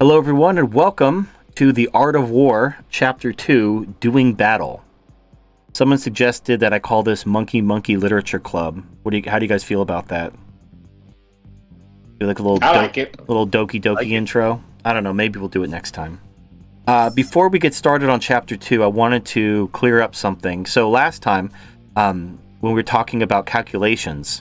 Hello, everyone, and welcome to The Art of War, Chapter 2, Doing Battle. Someone suggested that I call this Monkey Monkey Literature Club. How do you guys feel about that? Feel like a little, little doki doki intro? I don't know, maybe we'll do it next time. Before we get started on Chapter 2, I wanted to clear up something. So last time, when we were talking about calculations,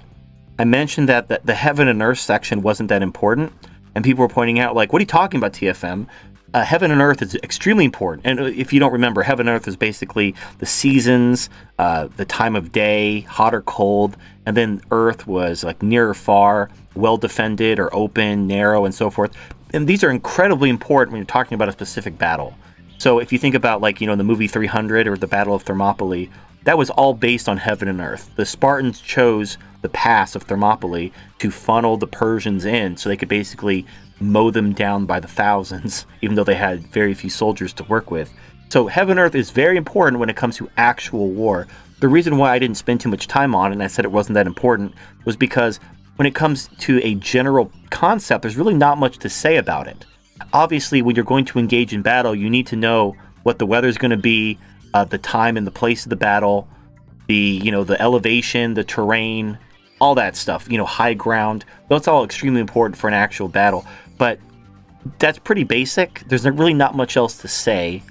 I mentioned that the Heaven and Earth section wasn't that important. And people were pointing out, like, what are you talking about, TFM? Heaven and Earth is extremely important. And if you don't remember, Heaven and Earth is basically the seasons, the time of day, hot or cold. And then Earth was like near or far, well defended or open, narrow, and so forth. And these are incredibly important when you're talking about a specific battle. So if you think about, like, the movie 300 or the Battle of Thermopylae, that was all based on Heaven and Earth. The Spartans chose the pass of Thermopylae to funnel the Persians in so they could basically mow them down by the thousands, even though they had very few soldiers to work with. So Heaven and Earth is very important when it comes to actual war. The reason why I didn't spend too much time on it, and I said it wasn't that important, was because when it comes to a general concept, there's really not much to say about it. Obviously, when you're going to engage in battle, you need to know what the weather's going to be, the time and the place of the battle, the elevation, the terrain, all that stuff, high ground. That's all extremely important for an actual battle. But that's pretty basic. There's really not much else to say.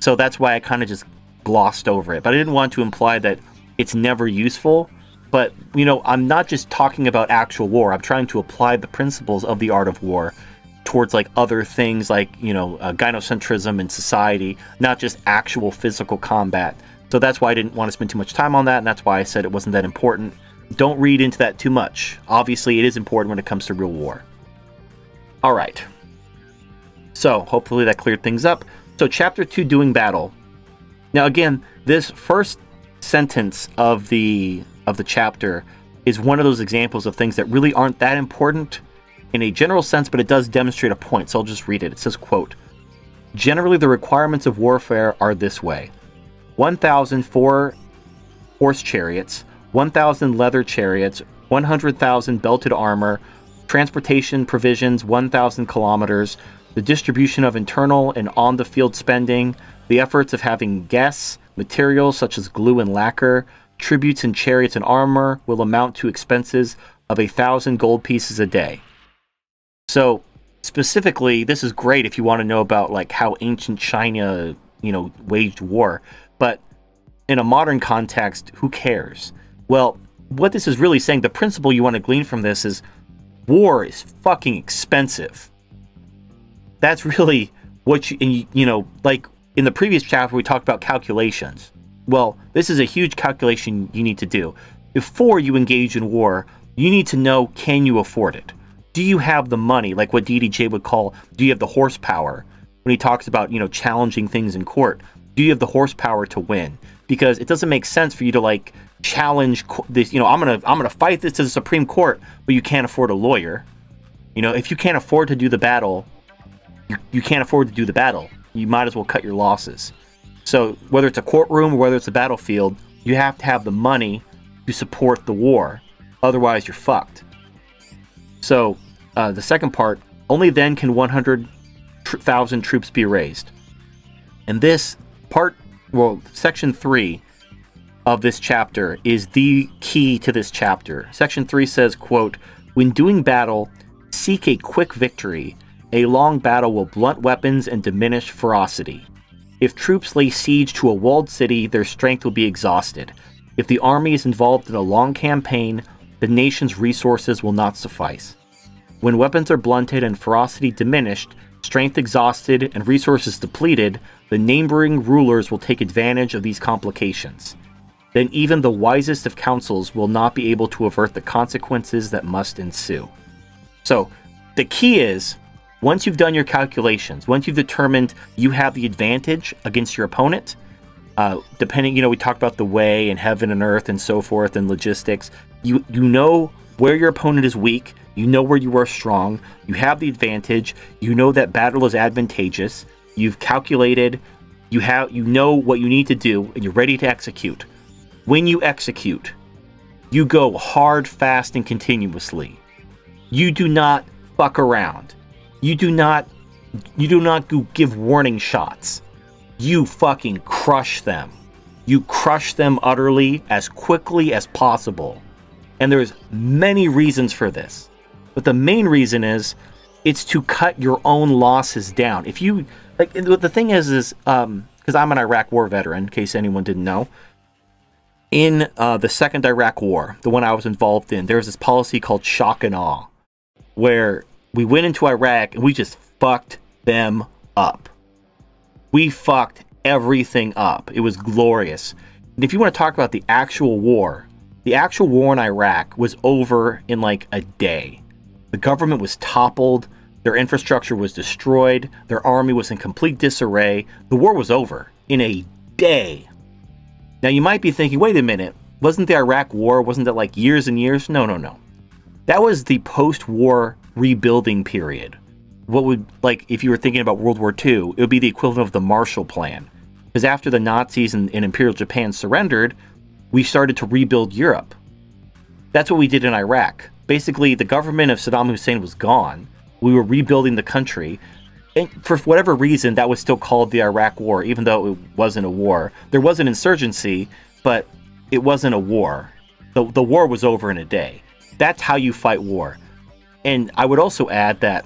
So that's why I kind of just glossed over it. But I didn't want to imply that it's never useful. But, I'm not just talking about actual war. I'm trying to apply the principles of the art of war towards, like, other things like, gynocentrism in society, not just actual physical combat. So that's why I didn't want to spend too much time on that, and that's why I said it wasn't that important. Don't read into that too much. Obviously, it is important when it comes to real war. All right. So, hopefully that cleared things up. So, Chapter 2, Doing Battle. Now, again, this first sentence of the chapter is one of those examples of things that really aren't that important in a general sense, but it does demonstrate a point. So, I'll just read it. It says, quote, "Generally, the requirements of warfare are this way. 1,004 horse chariots, 1,000 leather chariots, 100,000 belted armor, transportation provisions 1,000 kilometers, the distribution of internal and on-the-field spending, the efforts of having guests, materials such as glue and lacquer, tributes in chariots and armor will amount to expenses of 1,000 gold pieces a day." So, specifically, this is great if you want to know about, like, how ancient China, waged war. But in a modern context, who cares? Well, what this is really saying, the principle you want to glean from this is war is fucking expensive. That's really what like in the previous chapter, we talked about calculations. Well, this is a huge calculation you need to do. Before you engage in war, you need to know, can you afford it? Do you have the money, like what DDJ would call, do you have the horsepower? When he talks about, challenging things in court, do you have the horsepower to win? Because it doesn't make sense for you to, like, challenge this, I'm gonna fight this to the Supreme Court, but you can't afford a lawyer. If you can't afford to do the battle, you can't afford to do the battle. You might as well cut your losses. So whether it's a courtroom or whether it's a battlefield, you have to have the money to support the war. Otherwise, you're fucked. So the second part, only then can 100,000 troops be raised. And this part, section 3 of this chapter is the key to this chapter. Section 3 says, quote, "When doing battle, seek a quick victory. A long battle will blunt weapons and diminish ferocity. If troops lay siege to a walled city, their strength will be exhausted. If the army is involved in a long campaign, the nation's resources will not suffice. When weapons are blunted and ferocity diminished, strength exhausted, and resources depleted, the neighboring rulers will take advantage of these complications. Then even the wisest of councils will not be able to avert the consequences that must ensue." So, the key is, once you've done your calculations, once you've determined you have the advantage against your opponent, depending, we talked about the way and Heaven and Earth and so forth and logistics, you know where your opponent is weak, you know where you are strong, you have the advantage, you know that battle is advantageous, you've calculated, you know what you need to do, and you're ready to execute. When you execute, you go hard, fast, and continuously. You do not fuck around. You do not You do not give warning shots. You fucking crush them. You crush them utterly as quickly as possible. And there's many reasons for this. But the main reason is it's to cut your own losses down. If you, like, the thing is because I'm an Iraq war veteran, in case anyone didn't know, in the second Iraq war, the one I was involved in, there was this policy called shock and awe, where we went into Iraq and we just fucked them up. We fucked everything up. It was glorious. And if you want to talk about the actual war in Iraq was over in like a day. The government was toppled, their infrastructure was destroyed, their army was in complete disarray. The war was over in a day. Now you might be thinking, wait a minute, wasn't the Iraq war, wasn't it like years and years? No. That was the post-war rebuilding period. What would, like, if you were thinking about World War II, it would be the equivalent of the Marshall Plan. Because after the Nazis and Imperial Japan surrendered, we started to rebuild Europe. That's what we did in Iraq. Basically, the government of Saddam Hussein was gone. We were rebuilding the country. And for whatever reason, that was still called the Iraq War, even though it wasn't a war. There was an insurgency, but it wasn't a war. The war was over in a day. That's how you fight war. And I would also add that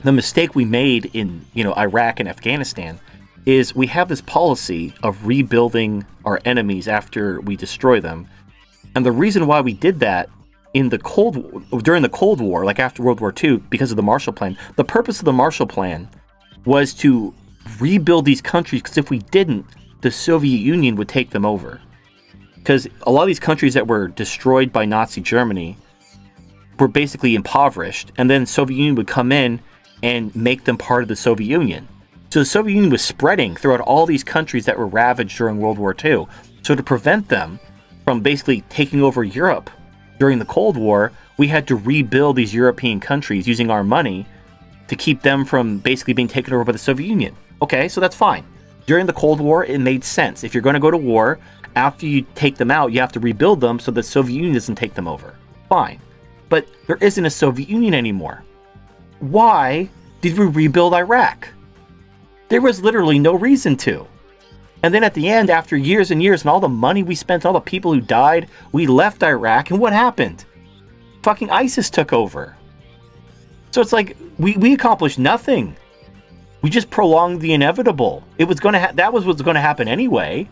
the mistake we made in, Iraq and Afghanistan is we have this policy of rebuilding our enemies after we destroy them. And the reason why we did that during the Cold War, like after World War II, because of the Marshall Plan, the purpose of the Marshall Plan was to rebuild these countries, because if we didn't, the Soviet Union would take them over. Because a lot of these countries that were destroyed by Nazi Germany were basically impoverished, and then the Soviet Union would come in and make them part of the Soviet Union. So the Soviet Union was spreading throughout all these countries that were ravaged during World War II. So to prevent them from basically taking over Europe during the Cold War, we had to rebuild these European countries using our money to keep them from basically being taken over by the Soviet Union. Okay, so that's fine. During the Cold War, it made sense. If you're going to go to war, after you take them out, you have to rebuild them so the Soviet Union doesn't take them over. Fine. But there isn't a Soviet Union anymore. Why did we rebuild Iraq? There was literally no reason to. And then at the end, after years and years and all the money we spent, all the people who died, we left Iraq, and what happened? Fucking ISIS took over. So it's like, we accomplished nothing. We just prolonged the inevitable. It was going to that was what's going to happen anyway.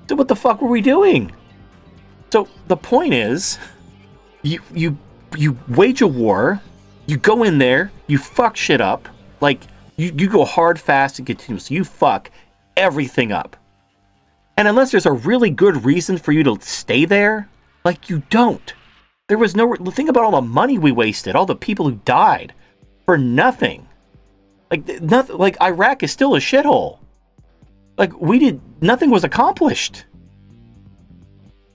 So what the fuck were we doing? So the point is, you wage a war, you go in there, you fuck shit up, like, you go hard, fast, and continuous. You fuck everything up. And unless there's a really good reason for you to stay there, like, you don't. There was no... Think about all the money we wasted, all the people who died for nothing. Like, nothing, like, Iraq is still a shithole. Like, nothing was accomplished.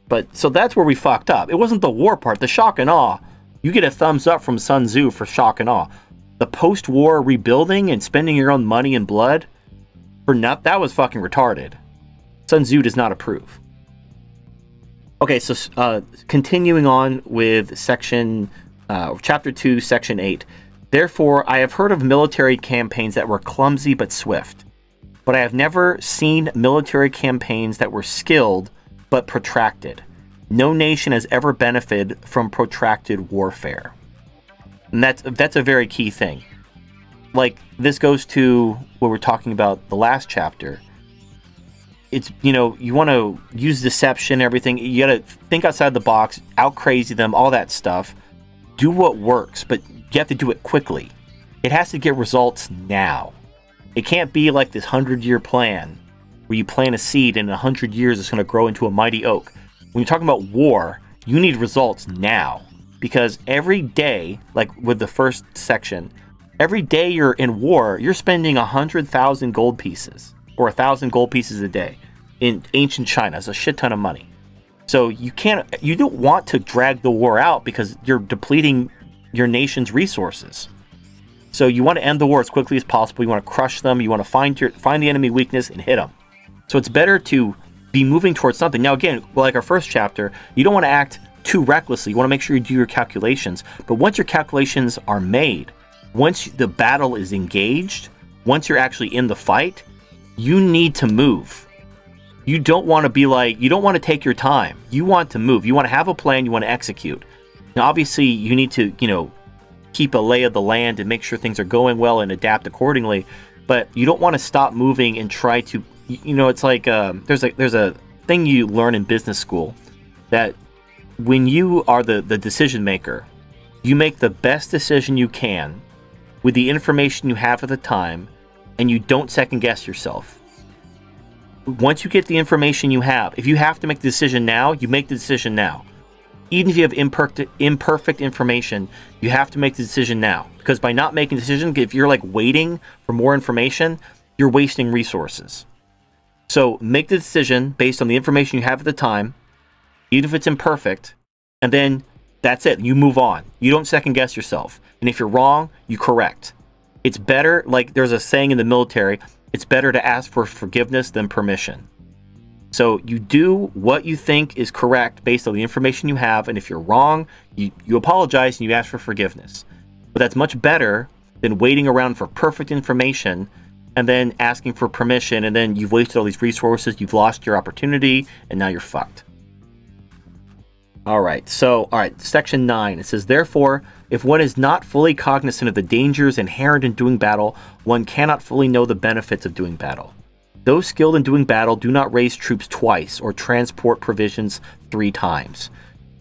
But, so that's where we fucked up. It wasn't the war part, the shock and awe. You get a thumbs up from Sun Tzu for shock and awe. The post-war rebuilding and spending your own money and blood for that was fucking retarded. Sun Tzu does not approve. Okay, so continuing on with chapter 2, section 8. Therefore, I have heard of military campaigns that were clumsy but swift, but I have never seen military campaigns that were skilled but protracted. No nation has ever benefited from protracted warfare. And that's a very key thing. Like, this goes to what we're talking about the last chapter. It's, you want to use deception, everything. You got to think outside the box, out crazy them, all that stuff. Do what works, but you have to do it quickly. It has to get results now. It can't be like this 100-year plan where you plant a seed and in 100 years it's going to grow into a mighty oak. When you're talking about war, you need results now. Because every day, like with the first section, every day you're in war, you're spending 100,000 gold pieces, or 1,000 gold pieces a day in ancient China. It's a shit ton of money. So you don't want to drag the war out because you're depleting your nation's resources. So you want to end the war as quickly as possible. You want to crush them. You want to find the enemy weakness and hit them. So it's better to be moving towards something. Now again, like our first chapter, you don't want to act too recklessly. You want to make sure you do your calculations. But once your calculations are made, once the battle is engaged, once you're actually in the fight, you need to move. You don't want to be like, you don't want to take your time. You want to move. You want to have a plan. You want to execute. Now, obviously, you need to, keep a lay of the land and make sure things are going well and adapt accordingly. But you don't want to stop moving and try to, it's like there's a thing you learn in business school that when you are the decision maker, you make the best decision you can with the information you have at the time, and you don't second guess yourself. Once you get the information you have, if you have to make the decision now, you make the decision now. Even if you have imperfect information, you have to make the decision now. Because by not making a decision, if you're like waiting for more information, you're wasting resources. So make the decision based on the information you have at the time, even if it's imperfect, and then that's it. You move on. You don't second guess yourself. And if you're wrong, you correct. It's better, like there's a saying in the military, it's better to ask for forgiveness than permission. So you do what you think is correct based on the information you have, and if you're wrong, you apologize and you ask for forgiveness. But that's much better than waiting around for perfect information and then asking for permission, and then you've wasted all these resources, you've lost your opportunity, and now you're fucked. Alright, section 9. It says, therefore, if one is not fully cognizant of the dangers inherent in doing battle, one cannot fully know the benefits of doing battle. Those skilled in doing battle do not raise troops twice or transport provisions 3 times.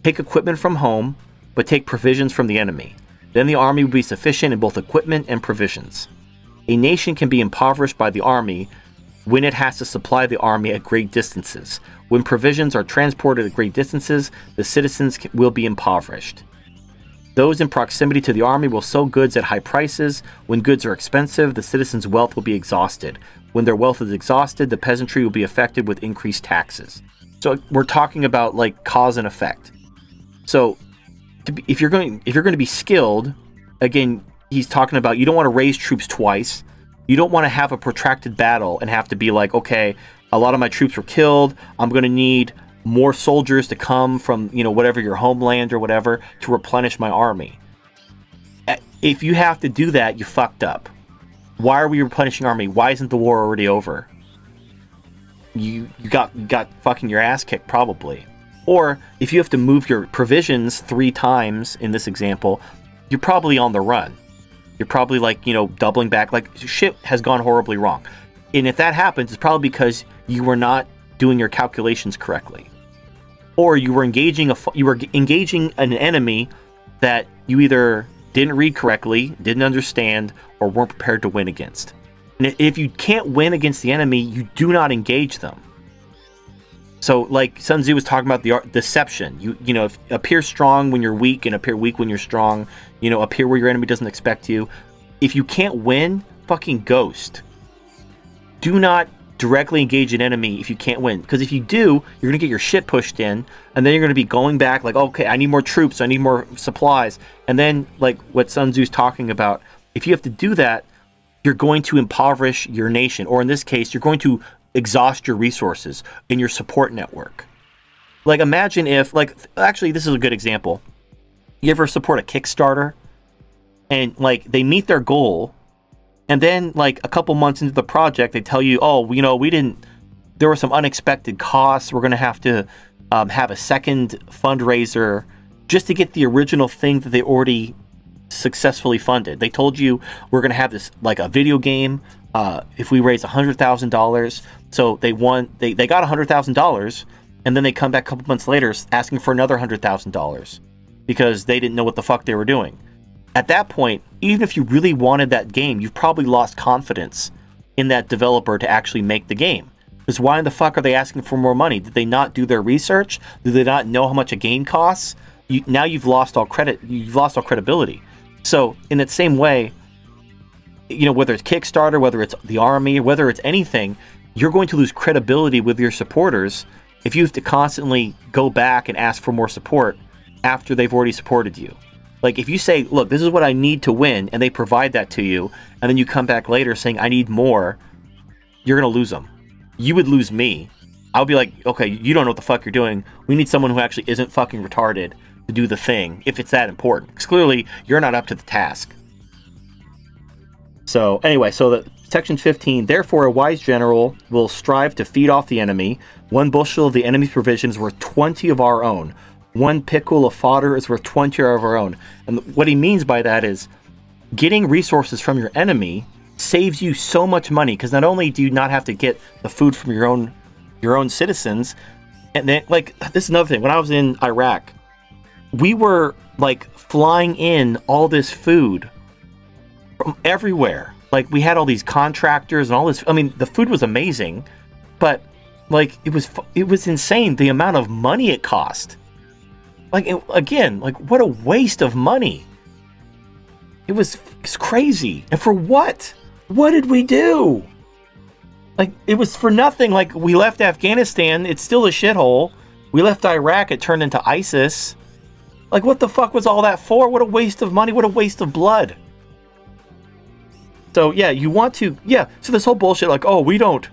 Take equipment from home, but take provisions from the enemy. Then the army will be sufficient in both equipment and provisions. A nation can be impoverished by the army when it has to supply the army at great distances. When provisions are transported at great distances, the citizens will be impoverished. Those in proximity to the army will sell goods at high prices. When goods are expensive, the citizens' wealth will be exhausted. When their wealth is exhausted, the peasantry will be affected with increased taxes. So we're talking about like cause and effect. So if you're going to be skilled, again, he's talking about you don't want to raise troops twice. You don't want to have a protracted battle and have to be like, okay, a lot of my troops were killed. I'm going to need more soldiers to come from, whatever your homeland or whatever to replenish my army. If you have to do that, you fucked up. Why are we replenishing army? Why isn't the war already over? You got fucking your ass kicked probably. Or if you have to move your provisions 3 times in this example, you're probably on the run. You're probably like, doubling back, like shit has gone horribly wrong. And if that happens, it's probably because you were not doing your calculations correctly. Or you were engaging an enemy that you either didn't read correctly, didn't understand, or weren't prepared to win against. And if you can't win against the enemy, you do not engage them. So like Sun Tzu was talking about the deception. You appear strong when you're weak and appear weak when you're strong. Appear where your enemy doesn't expect you. If you can't win, fucking ghost. Do not directly engage an enemy if you can't win. Because if you do, you're going to get your shit pushed in. And then you're going to be going back like, okay, I need more troops. I need more supplies. And then like what Sun Tzu's talking about, if you have to do that, you're going to impoverish your nation. Or in this case, you're going to exhaust your resources in your support network. Like imagine if, like, actually this is a good example. You ever support a Kickstarter and like they meet their goal, and then like a couple months into the project they tell you, oh, there were some unexpected costs, we're going to have to have a second fundraiser just to get the original thing that they already successfully funded. They told you we're going to have this like a video game if we raise $100,000. So they got $100,000, and then they come back a couple months later asking for another $100,000 because they didn't know what the fuck they were doing. At that point, even if you really wanted that game, you've probably lost confidence in that developer to actually make the game. Because why in the fuck are they asking for more money? Did they not do their research? Did they not know how much a game costs? Now you've lost all credit. You've lost all credibility. So in that same way, whether it's Kickstarter, whether it's the army, whether it's anything, you're going to lose credibility with your supporters if you have to constantly go back and ask for more support after they've already supported you. Like if you say, look, this is what I need to win, and they provide that to you, and then you come back later saying, I need more, you're going to lose them. You would lose me. I would be like, okay, you don't know what the fuck you're doing. We need someone who actually isn't fucking retarded to do the thing if it's that important. Because clearly, you're not up to the task. So anyway, so the section 15, therefore a wise general will strive to feed off the enemy. 1 bushel of the enemy's provisions worth 20 of our own. 1 pickle of fodder is worth 20 of our own. And what he means by that is getting resources from your enemy saves you so much money, because not only do you not have to get the food from your own citizens, and then, like, this is another thing. When I was in Iraq, we were like flying in all this food from everywhere. Like, we had all these contractors and all this. I mean, the food was amazing, but like it was insane the amount of money it cost. Like, again, like, what a waste of money. It's crazy. And for what? What did we do? Like, it was for nothing. Like, we left Afghanistan, it's still a shithole. We left Iraq, it turned into ISIS. Like, what the fuck was all that for? What a waste of money, what a waste of blood. So, yeah, you want to, yeah, so this whole bullshit, like, oh, we don't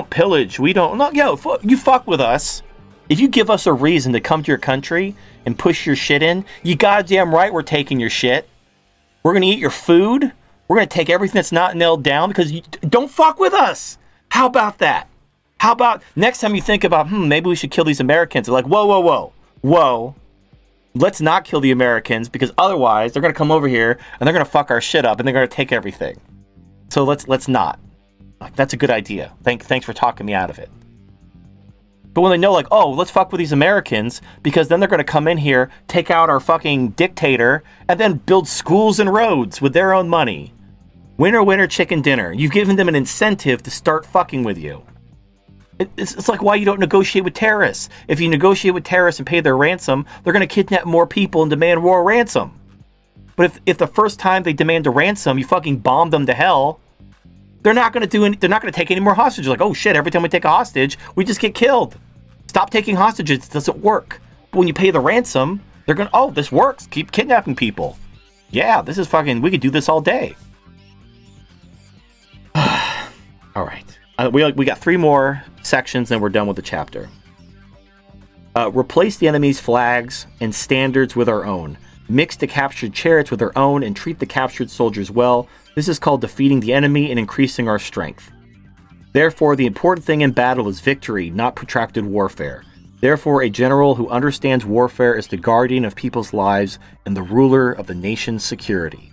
pillage, we don't, no, yo, you fuck with us. If you give us a reason to come to your country and push your shit in, you goddamn right we're taking your shit. We're going to eat your food. We're going to take everything that's not nailed down, because you don't fuck with us. How about that? How about next time you think about, maybe we should kill these Americans? They're like, whoa, whoa, whoa, whoa. Let's not kill the Americans, because otherwise they're going to come over here and they're going to fuck our shit up and they're going to take everything. So let's not. Like, that's a good idea. Thanks for talking me out of it. But when they know, like, oh, let's fuck with these Americans, because then they're going to come in here, take out our fucking dictator, and then build schools and roads with their own money. Winner, winner, chicken dinner. You've given them an incentive to start fucking with you. It's like why you don't negotiate with terrorists. If you negotiate with terrorists and pay their ransom, they're going to kidnap more people and demand more ransom. But if the first time they demand a ransom, you fucking bomb them to hell, they're not going to take any more hostages. Like, oh shit, every time we take a hostage, we just get killed. Stop taking hostages, it doesn't work. But when you pay the ransom, they're going to, oh, this works. Keep kidnapping people. Yeah, this is fucking, we could do this all day. All right. We got 3 more sections and we're done with the chapter. Replace the enemy's flags and standards with our own. Mix the captured chariots with our own and treat the captured soldiers well. This is called defeating the enemy and increasing our strength. Therefore, the important thing in battle is victory, not protracted warfare. Therefore, a general who understands warfare is the guardian of people's lives and the ruler of the nation's security.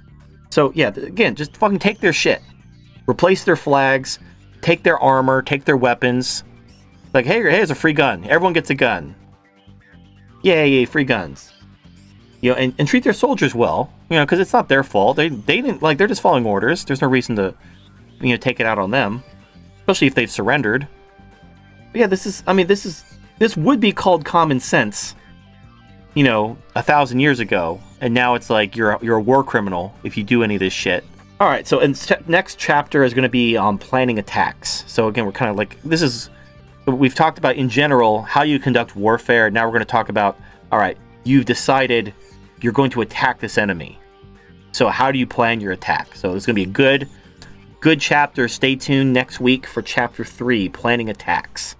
So, yeah, again, just fucking take their shit. Replace their flags. Take their armor, take their weapons. Like, hey, here's a free gun. Everyone gets a gun. Yay, free guns. You know, and treat their soldiers well. You know, because it's not their fault. They didn't, like, they're just following orders. There's no reason to, you know, take it out on them. Especially if they've surrendered. But yeah, this would be called common sense, you know, 1,000 years ago. And now it's like you're a war criminal if you do any of this shit. All right, so next chapter is going to be on planning attacks. So again, we're kind of like, we've talked about in general how you conduct warfare. Now we're going to talk about, all right, you've decided you're going to attack this enemy. So how do you plan your attack? So it's going to be a good chapter. Stay tuned next week for chapter 3, planning attacks.